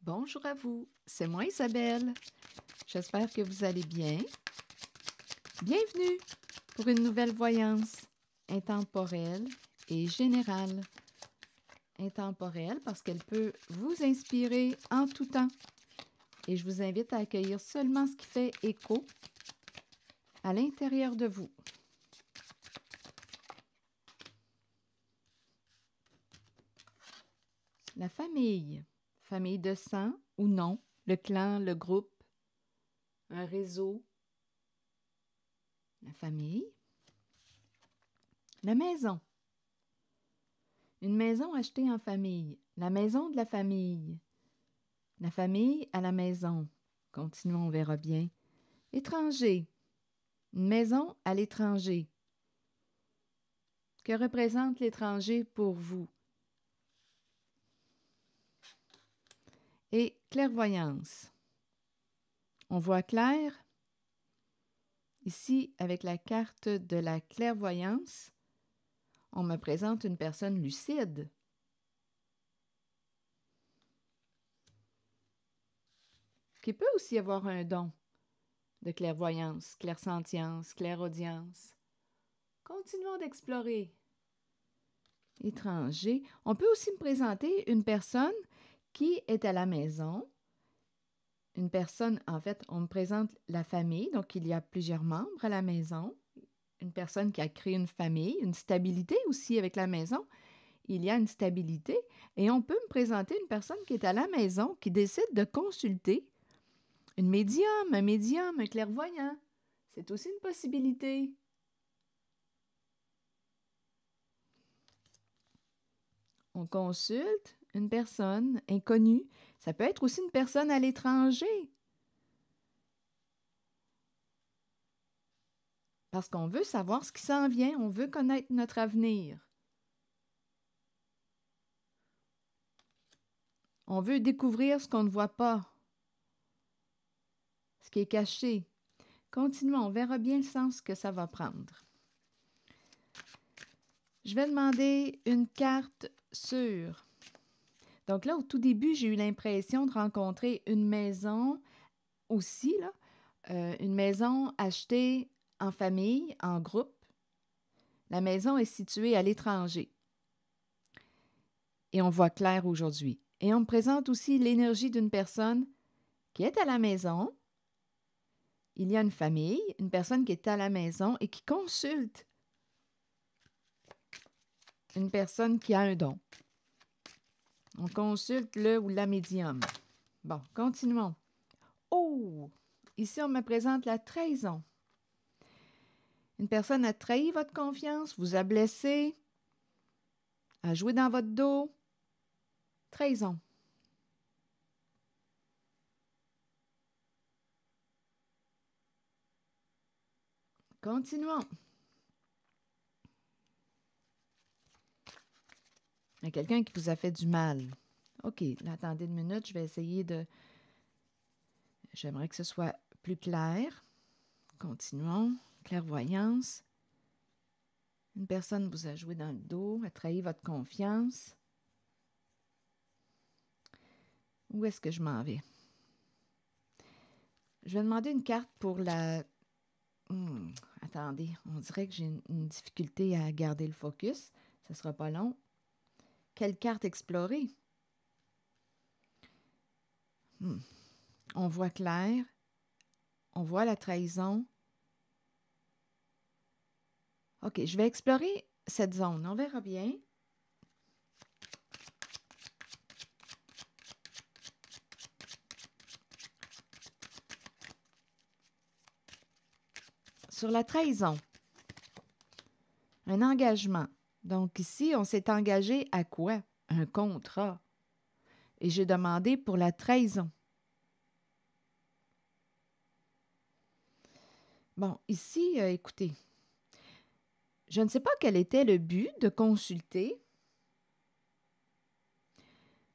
Bonjour à vous, c'est moi Isabelle. J'espère que vous allez bien. Bienvenue pour une nouvelle voyance intemporelle et générale. Intemporelle parce qu'elle peut vous inspirer en tout temps. Et je vous invite à accueillir seulement ce qui fait écho à l'intérieur de vous. La famille, famille de sang ou non, le clan, le groupe, un réseau, la famille. La maison. Une maison achetée en famille. La maison de la famille. La famille à la maison. Continuons, on verra bien. Étranger. Une maison à l'étranger. Que représente l'étranger pour vous? Et clairvoyance. On voit clair. Ici, avec la carte de la clairvoyance, on me présente une personne lucide. Qui peut aussi avoir un don de clairvoyance, clairsentience, clairaudience. Continuons d'explorer. Étranger. On peut aussi me présenter une personne qui est à la maison. Une personne, en fait, on me présente la famille, donc il y a plusieurs membres à la maison. Une personne qui a créé une famille, une stabilité aussi avec la maison. Il y a une stabilité et on peut me présenter une personne qui est à la maison, qui décide de consulter une médium, un clairvoyant. C'est aussi une possibilité. On consulte une personne inconnue. Ça peut être aussi une personne à l'étranger. Parce qu'on veut savoir ce qui s'en vient, on veut connaître notre avenir. On veut découvrir ce qu'on ne voit pas, ce qui est caché. Continuons, on verra bien le sens que ça va prendre. Je vais demander une carte sûre. Donc là, au tout début, j'ai eu l'impression de rencontrer une maison aussi, là, une maison achetée en famille, en groupe. La maison est située à l'étranger. Et on voit clair aujourd'hui. Et on me présente aussi l'énergie d'une personne qui est à la maison. Il y a une famille, une personne qui est à la maison et qui consulte une personne qui a un don. On consulte le ou la médium. Bon, continuons. Oh! Ici, on me présente la trahison. Une personne a trahi votre confiance, vous a blessé, a joué dans votre dos. Trahison. Continuons. Il y a quelqu'un qui vous a fait du mal. OK, là, attendez une minute, je vais essayer de... J'aimerais que ce soit plus clair. Continuons. Clairvoyance. Une personne vous a joué dans le dos, a trahi votre confiance. Où est-ce que je m'en vais? Je vais demander une carte pour la... attendez, on dirait que j'ai une difficulté à garder le focus. Ça ne sera pas long. Quelle carte explorer? On voit clair. On voit la trahison. OK, je vais explorer cette zone. On verra bien. Sur la trahison, un engagement. Donc ici, on s'est engagé à quoi? Un contrat. Et j'ai demandé pour la trahison. Bon, ici, écoutez, je ne sais pas quel était le but de consulter.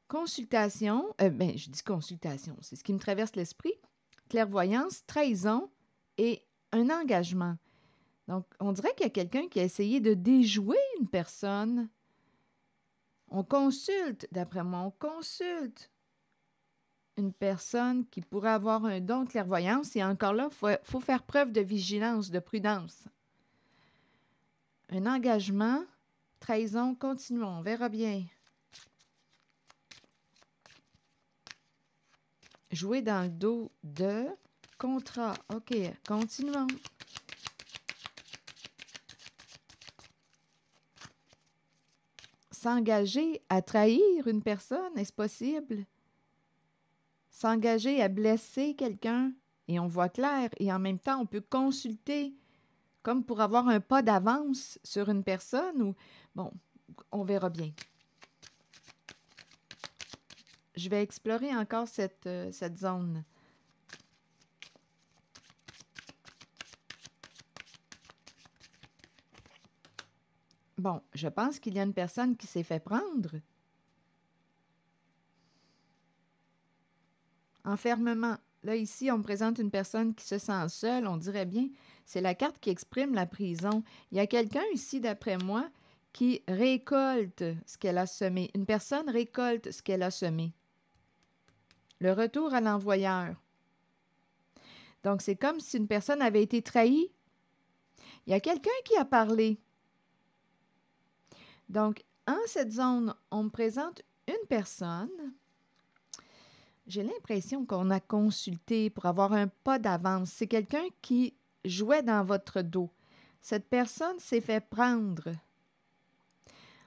Consultation, je dis consultation, c'est ce qui me traverse l'esprit. Clairvoyance, trahison et un engagement. Donc, on dirait qu'il y a quelqu'un qui a essayé de déjouer une personne. On consulte, d'après moi, on consulte. une personne qui pourrait avoir un don de clairvoyance. Et encore là, faut faire preuve de vigilance, de prudence. Un engagement, trahison, continuons, on verra bien. Jouer dans le dos de contrat. OK, continuons. S'engager à trahir une personne, est-ce possible? S'engager à blesser quelqu'un, et on voit clair, et en même temps, on peut consulter comme pour avoir un pas d'avance sur une personne, ou bon, on verra bien. Je vais explorer encore cette zone. Bon, je pense qu'il y a une personne qui s'est fait prendre. Enfermement. Là, ici, on me présente une personne qui se sent seule. On dirait bien, c'est la carte qui exprime la prison. Il y a quelqu'un ici, d'après moi, qui récolte ce qu'elle a semé. Une personne récolte ce qu'elle a semé. Le retour à l'envoyeur. Donc, c'est comme si une personne avait été trahie. Il y a quelqu'un qui a parlé. Donc, en cette zone, on me présente une personne. J'ai l'impression qu'on a consulté pour avoir un pas d'avance. C'est quelqu'un qui jouait dans votre dos. Cette personne s'est fait prendre.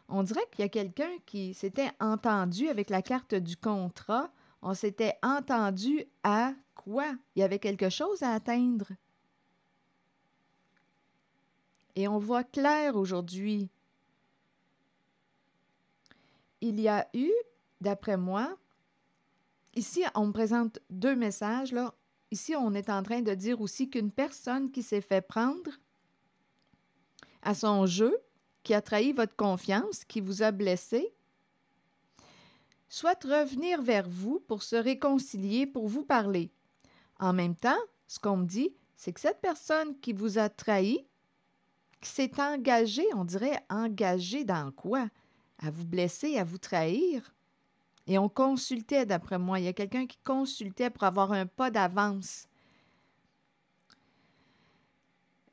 On dirait qu'il y a quelqu'un qui s'était entendu avec la carte du contrat. On s'était entendu à quoi? Il y avait quelque chose à atteindre. Et on voit clair aujourd'hui. Il y a eu, d'après moi, ici, on me présente deux messages, là. Ici, on est en train de dire aussi qu'une personne qui s'est fait prendre à son jeu, qui a trahi votre confiance, qui vous a blessé, souhaite revenir vers vous pour se réconcilier, pour vous parler. En même temps, ce qu'on me dit, c'est que cette personne qui vous a trahi, qui s'est engagée, on dirait engagée dans quoi? À vous blesser, à vous trahir. Et on consultait, d'après moi. Il y a quelqu'un qui consultait pour avoir un pas d'avance.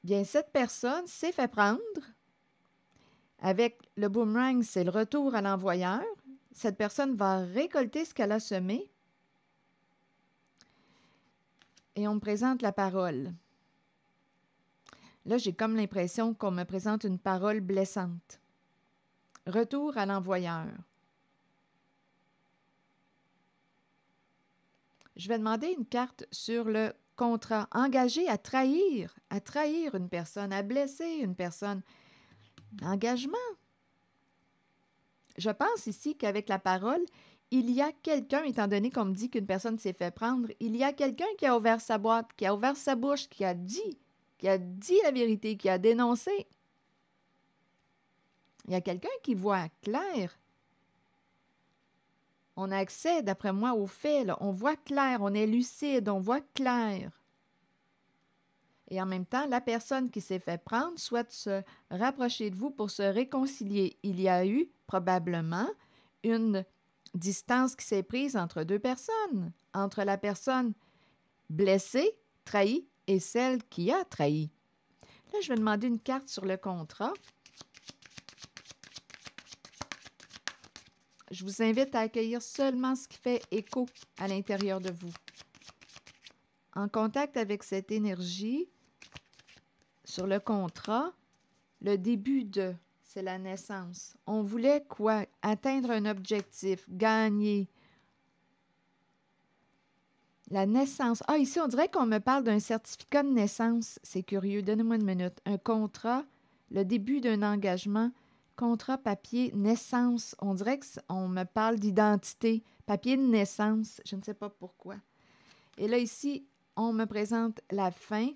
Bien, cette personne s'est fait prendre. Avec le boomerang, c'est le retour à l'envoyeur. Cette personne va récolter ce qu'elle a semé. Et on me présente la parole. Là, j'ai comme l'impression qu'on me présente une parole blessante. Retour à l'envoyeur. Je vais demander une carte sur le contrat. Engagé à trahir une personne, à blesser une personne. Engagement. Je pense ici qu'avec la parole, il y a quelqu'un, étant donné qu'on me dit qu'une personne s'est fait prendre, il y a quelqu'un qui a ouvert sa boîte, qui a ouvert sa bouche, qui a dit la vérité, qui a dénoncé. Il y a quelqu'un qui voit clair. On a accès, d'après moi, aux faits. Là. On voit clair, on est lucide, on voit clair. Et en même temps, la personne qui s'est fait prendre souhaite se rapprocher de vous pour se réconcilier. Il y a eu probablement une distance qui s'est prise entre deux personnes, entre la personne blessée, trahie, et celle qui a trahi. Là, je vais demander une carte sur le contrat. Je vous invite à accueillir seulement ce qui fait écho à l'intérieur de vous. En contact avec cette énergie, sur le contrat, le début de, c'est la naissance. On voulait quoi? Atteindre un objectif, gagner. La naissance. Ah, ici, on dirait qu'on me parle d'un certificat de naissance. C'est curieux. Donnez-moi une minute. Un contrat, le début d'un engagement. Contrat, papier, naissance. On dirait qu'on me parle d'identité. Papier de naissance. Je ne sais pas pourquoi. Et là, ici, on me présente la fin,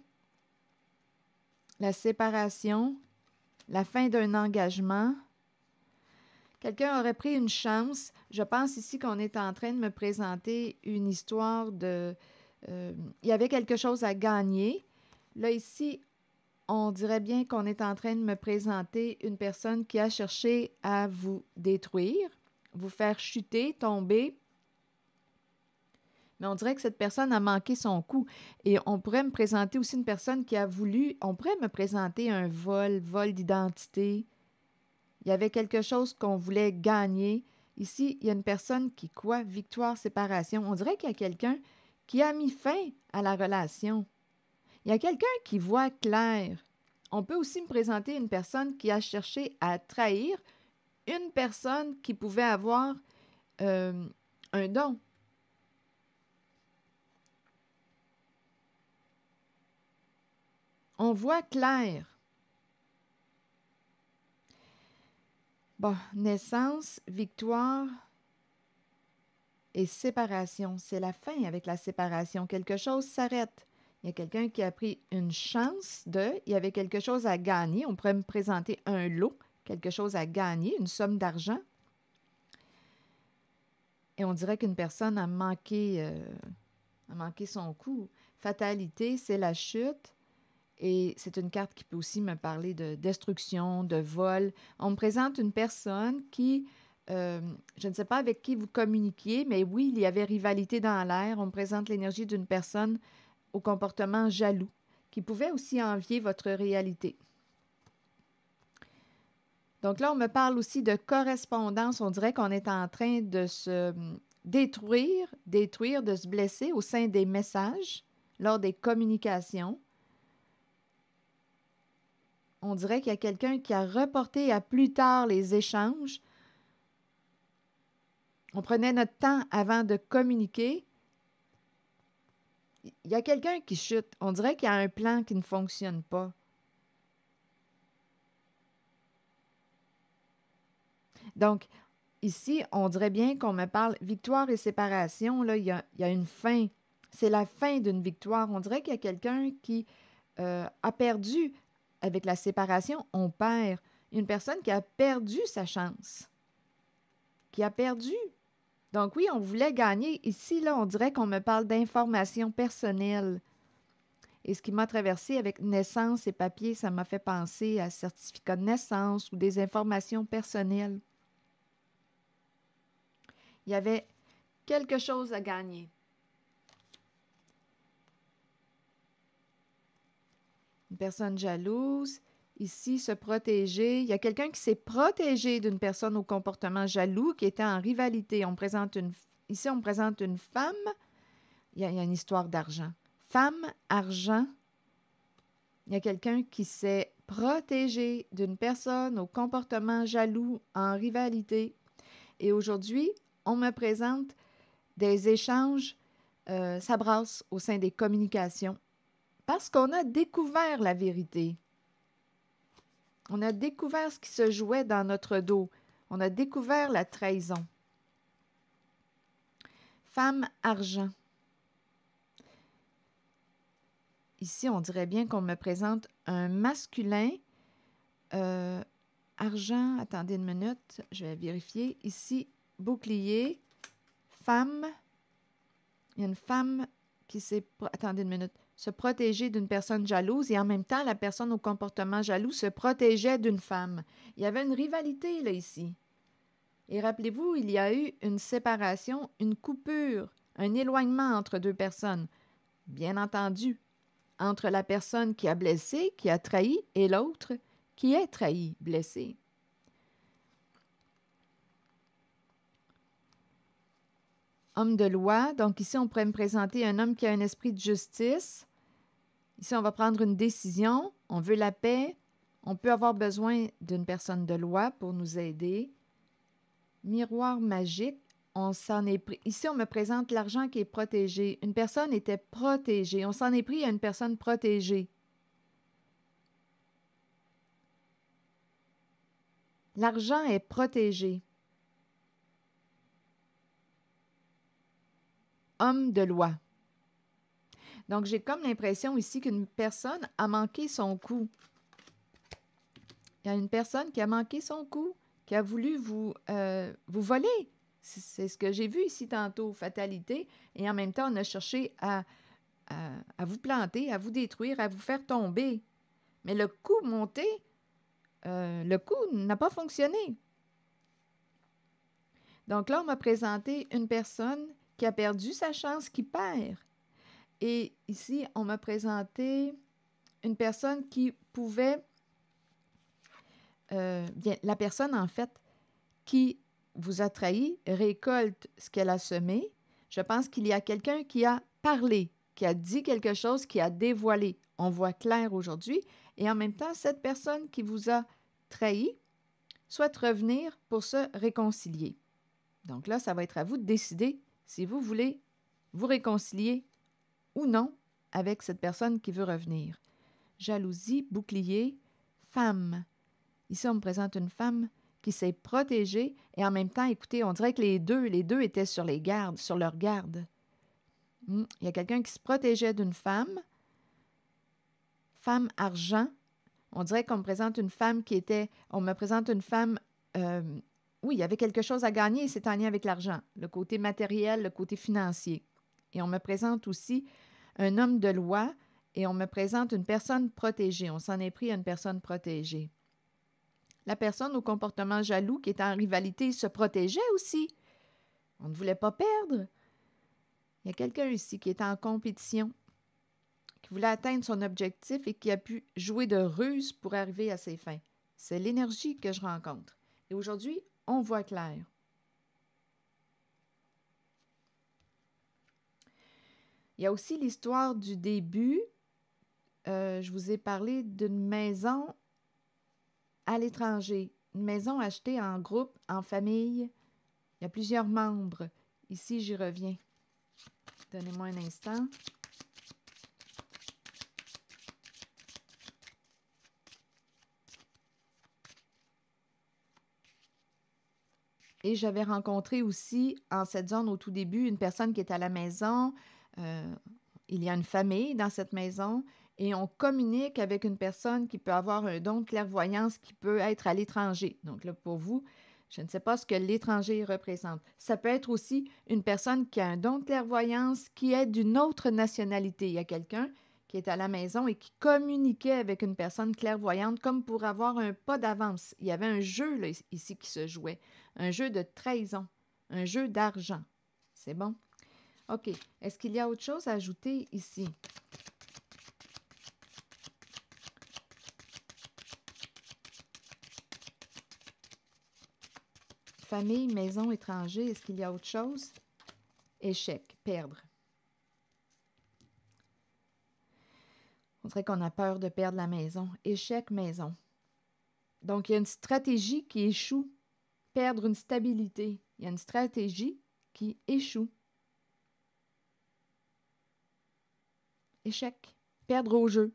la séparation, la fin d'un engagement. Quelqu'un aurait pris une chance. Je pense ici qu'on est en train de me présenter une histoire de... il y avait quelque chose à gagner. Là, ici, on dirait bien qu'on est en train de me présenter une personne qui a cherché à vous détruire, vous faire chuter, tomber. mais on dirait que cette personne a manqué son coup. Et on pourrait me présenter aussi une personne qui a voulu, on pourrait me présenter un vol d'identité. Il y avait quelque chose qu'on voulait gagner. Ici, il y a une personne qui, quoi? Victoire, séparation. On dirait qu'il y a quelqu'un qui a mis fin à la relation. Il y a quelqu'un qui voit clair. On peut aussi me présenter une personne qui a cherché à trahir une personne qui pouvait avoir un don. On voit clair. Bon, naissance, victoire et séparation. C'est la fin avec la séparation. Quelque chose s'arrête. Il y a quelqu'un qui a pris une chance il y avait quelque chose à gagner. On pourrait me présenter un lot, quelque chose à gagner, une somme d'argent. Et on dirait qu'une personne a manqué son coup. Fatalité, c'est la chute. Et c'est une carte qui peut aussi me parler de destruction, de vol. On me présente une personne qui, je ne sais pas avec qui vous communiquiez, mais oui, il y avait rivalité dans l'air. On me présente l'énergie d'une personne au comportement jaloux, qui pouvait aussi envier votre réalité. Donc là, on me parle aussi de correspondance. On dirait qu'on est en train de se détruire, de se blesser au sein des messages, lors des communications. On dirait qu'il y a quelqu'un qui a reporté à plus tard les échanges. On prenait notre temps avant de communiquer. Il y a quelqu'un qui chute. On dirait qu'il y a un plan qui ne fonctionne pas. Donc, ici, on dirait bien qu'on me parle victoire et séparation. Là, il y a une fin. C'est la fin d'une victoire. On dirait qu'il y a quelqu'un qui a perdu. Avec la séparation, on perd. Une personne qui a perdu sa chance. Qui a perdu. Donc oui, on voulait gagner. Ici, là, on dirait qu'on me parle d'informations personnelles. Et ce qui m'a traversé avec naissance et papier, ça m'a fait penser à certificat de naissance ou des informations personnelles. Il y avait quelque chose à gagner. Une personne jalouse. Ici, se protéger. Il y a quelqu'un qui s'est protégé d'une personne au comportement jaloux qui était en rivalité. Ici, on me présente une femme. Il y a une histoire d'argent. Femme, argent. Il y a quelqu'un qui s'est protégé d'une personne au comportement jaloux en rivalité. Et aujourd'hui, on me présente des échanges, ça brasse au sein des communications. Parce qu'on a découvert la vérité. On a découvert ce qui se jouait dans notre dos. On a découvert la trahison. Femme, argent. Ici, on dirait bien qu'on me présente un masculin. Argent, attendez une minute, je vais vérifier. Ici, bouclier, femme. Il y a une femme qui s'est... Attendez une minute. Se protéger d'une personne jalouse et en même temps, la personne au comportement jaloux se protégeait d'une femme. Il y avait une rivalité, là, ici. Et rappelez-vous, il y a eu une séparation, une coupure, un éloignement entre deux personnes. Bien entendu, entre la personne qui a blessé, qui a trahi, et l'autre qui est trahi, blessé. Homme de loi. Donc ici, on pourrait me présenter un homme qui a un esprit de justice. Ici, on va prendre une décision. On veut la paix. On peut avoir besoin d'une personne de loi pour nous aider. Miroir magique. On s'en est pris. Ici, on me présente l'argent qui est protégé. Une personne était protégée. On s'en est pris à une personne protégée. L'argent est protégé. Homme de loi. Donc, j'ai comme l'impression ici qu'une personne a manqué son coup. Il y a une personne qui a manqué son coup, qui a voulu vous voler. C'est ce que j'ai vu ici tantôt, fatalité. Et en même temps, on a cherché à vous planter, à vous détruire, à vous faire tomber. Mais le coup monté, le coup n'a pas fonctionné. Donc là, on m'a présenté une personne qui a perdu sa chance, qui perd. Et ici, on m'a présenté une personne qui pouvait... bien, la personne, en fait, qui vous a trahi récolte ce qu'elle a semé. Je pense qu'il y a quelqu'un qui a parlé, qui a dit quelque chose, qui a dévoilé. On voit clair aujourd'hui. Et en même temps, cette personne qui vous a trahi souhaite revenir pour se réconcilier. Donc là, ça va être à vous de décider si vous voulez vous réconcilier ou non avec cette personne qui veut revenir. Jalousie, bouclier, femme. Ici, on me présente une femme qui s'est protégée et en même temps, écoutez, on dirait que les deux étaient sur les gardes, sur leur garde. Il y a quelqu'un qui se protégeait d'une femme argent. On dirait qu'on me présente une femme qui était... On me présente une femme... oui, il y avait quelque chose à gagner et c'est en lien avec l'argent, le côté matériel, le côté financier. Et on me présente aussi un homme de loi et on me présente une personne protégée. On s'en est pris à une personne protégée. La personne au comportement jaloux qui était en rivalité se protégeait aussi. On ne voulait pas perdre. Il y a quelqu'un ici qui est en compétition, qui voulait atteindre son objectif et qui a pu jouer de ruse pour arriver à ses fins. C'est l'énergie que je rencontre. Et aujourd'hui, on voit clair. Il y a aussi l'histoire du début. Je vous ai parlé d'une maison à l'étranger, une maison achetée en groupe, en famille. Il y a plusieurs membres. Ici, j'y reviens. Donnez-moi un instant. Et j'avais rencontré aussi, en cette zone au tout début, une personne qui est à la maison. Il y a une famille dans cette maison et on communique avec une personne qui peut avoir un don de clairvoyance qui peut être à l'étranger. Donc là, pour vous, je ne sais pas ce que l'étranger représente. Ça peut être aussi une personne qui a un don de clairvoyance qui est d'une autre nationalité. Il y a quelqu'un qui est à la maison et qui communiquait avec une personne clairvoyante comme pour avoir un pas d'avance. Il y avait un jeu là, ici qui se jouait, un jeu de trahison, un jeu d'argent. C'est bon? OK. Est-ce qu'il y a autre chose à ajouter ici? Famille, maison, étranger, est-ce qu'il y a autre chose? Échec, perdre. On dirait qu'on a peur de perdre la maison. Échec, maison. Donc, il y a une stratégie qui échoue. Perdre une stabilité. Il y a une stratégie qui échoue. Échec. Perdre au jeu.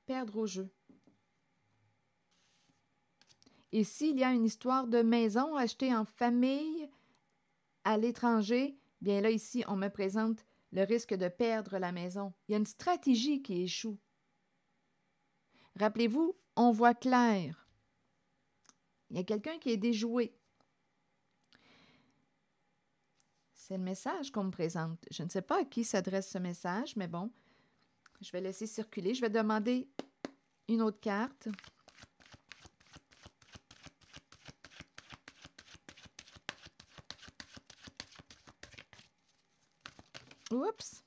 Perdre au jeu. Et s'il y a une histoire de maison achetée en famille à l'étranger, bien là, ici, on me présente le risque de perdre la maison. Il y a une stratégie qui échoue. Rappelez-vous, on voit clair. Il y a quelqu'un qui est déjoué. C'est le message qu'on me présente. Je ne sais pas à qui s'adresse ce message, mais bon, je vais laisser circuler. Je vais demander une autre carte. Oups!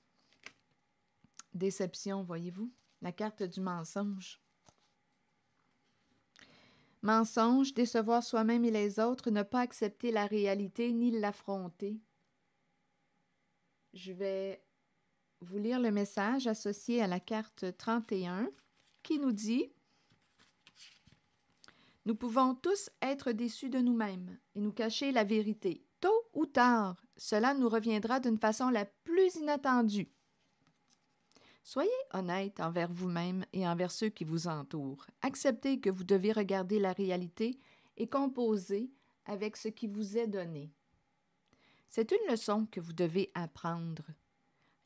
Déception, voyez-vous? La carte du mensonge. Mensonge, décevoir soi-même et les autres, ne pas accepter la réalité ni l'affronter. Je vais vous lire le message associé à la carte 31 qui nous dit « Nous pouvons tous être déçus de nous-mêmes et nous cacher la vérité. Tôt ou tard, cela nous reviendra d'une façon la plus inattendue. Soyez honnête envers vous-même et envers ceux qui vous entourent. Acceptez que vous devez regarder la réalité et composer avec ce qui vous est donné. C'est une leçon que vous devez apprendre.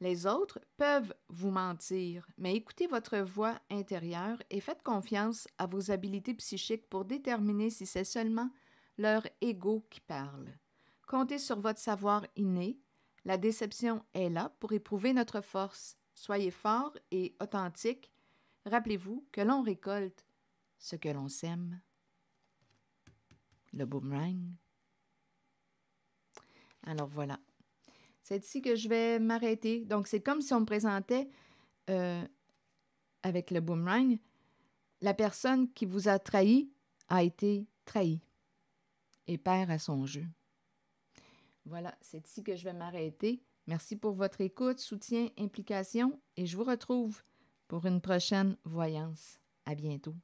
Les autres peuvent vous mentir, mais écoutez votre voix intérieure et faites confiance à vos habiletés psychiques pour déterminer si c'est seulement leur ego qui parle. Comptez sur votre savoir inné. La déception est là pour éprouver notre force. Soyez fort et authentique. Rappelez-vous que l'on récolte ce que l'on sème. Le boomerang. Alors voilà. C'est ici que je vais m'arrêter. Donc, c'est comme si on me présentait avec le boomerang, la personne qui vous a trahi a été trahie et perd à son jeu. Voilà, c'est ici que je vais m'arrêter. Merci pour votre écoute, soutien, implication et je vous retrouve pour une prochaine voyance. À bientôt.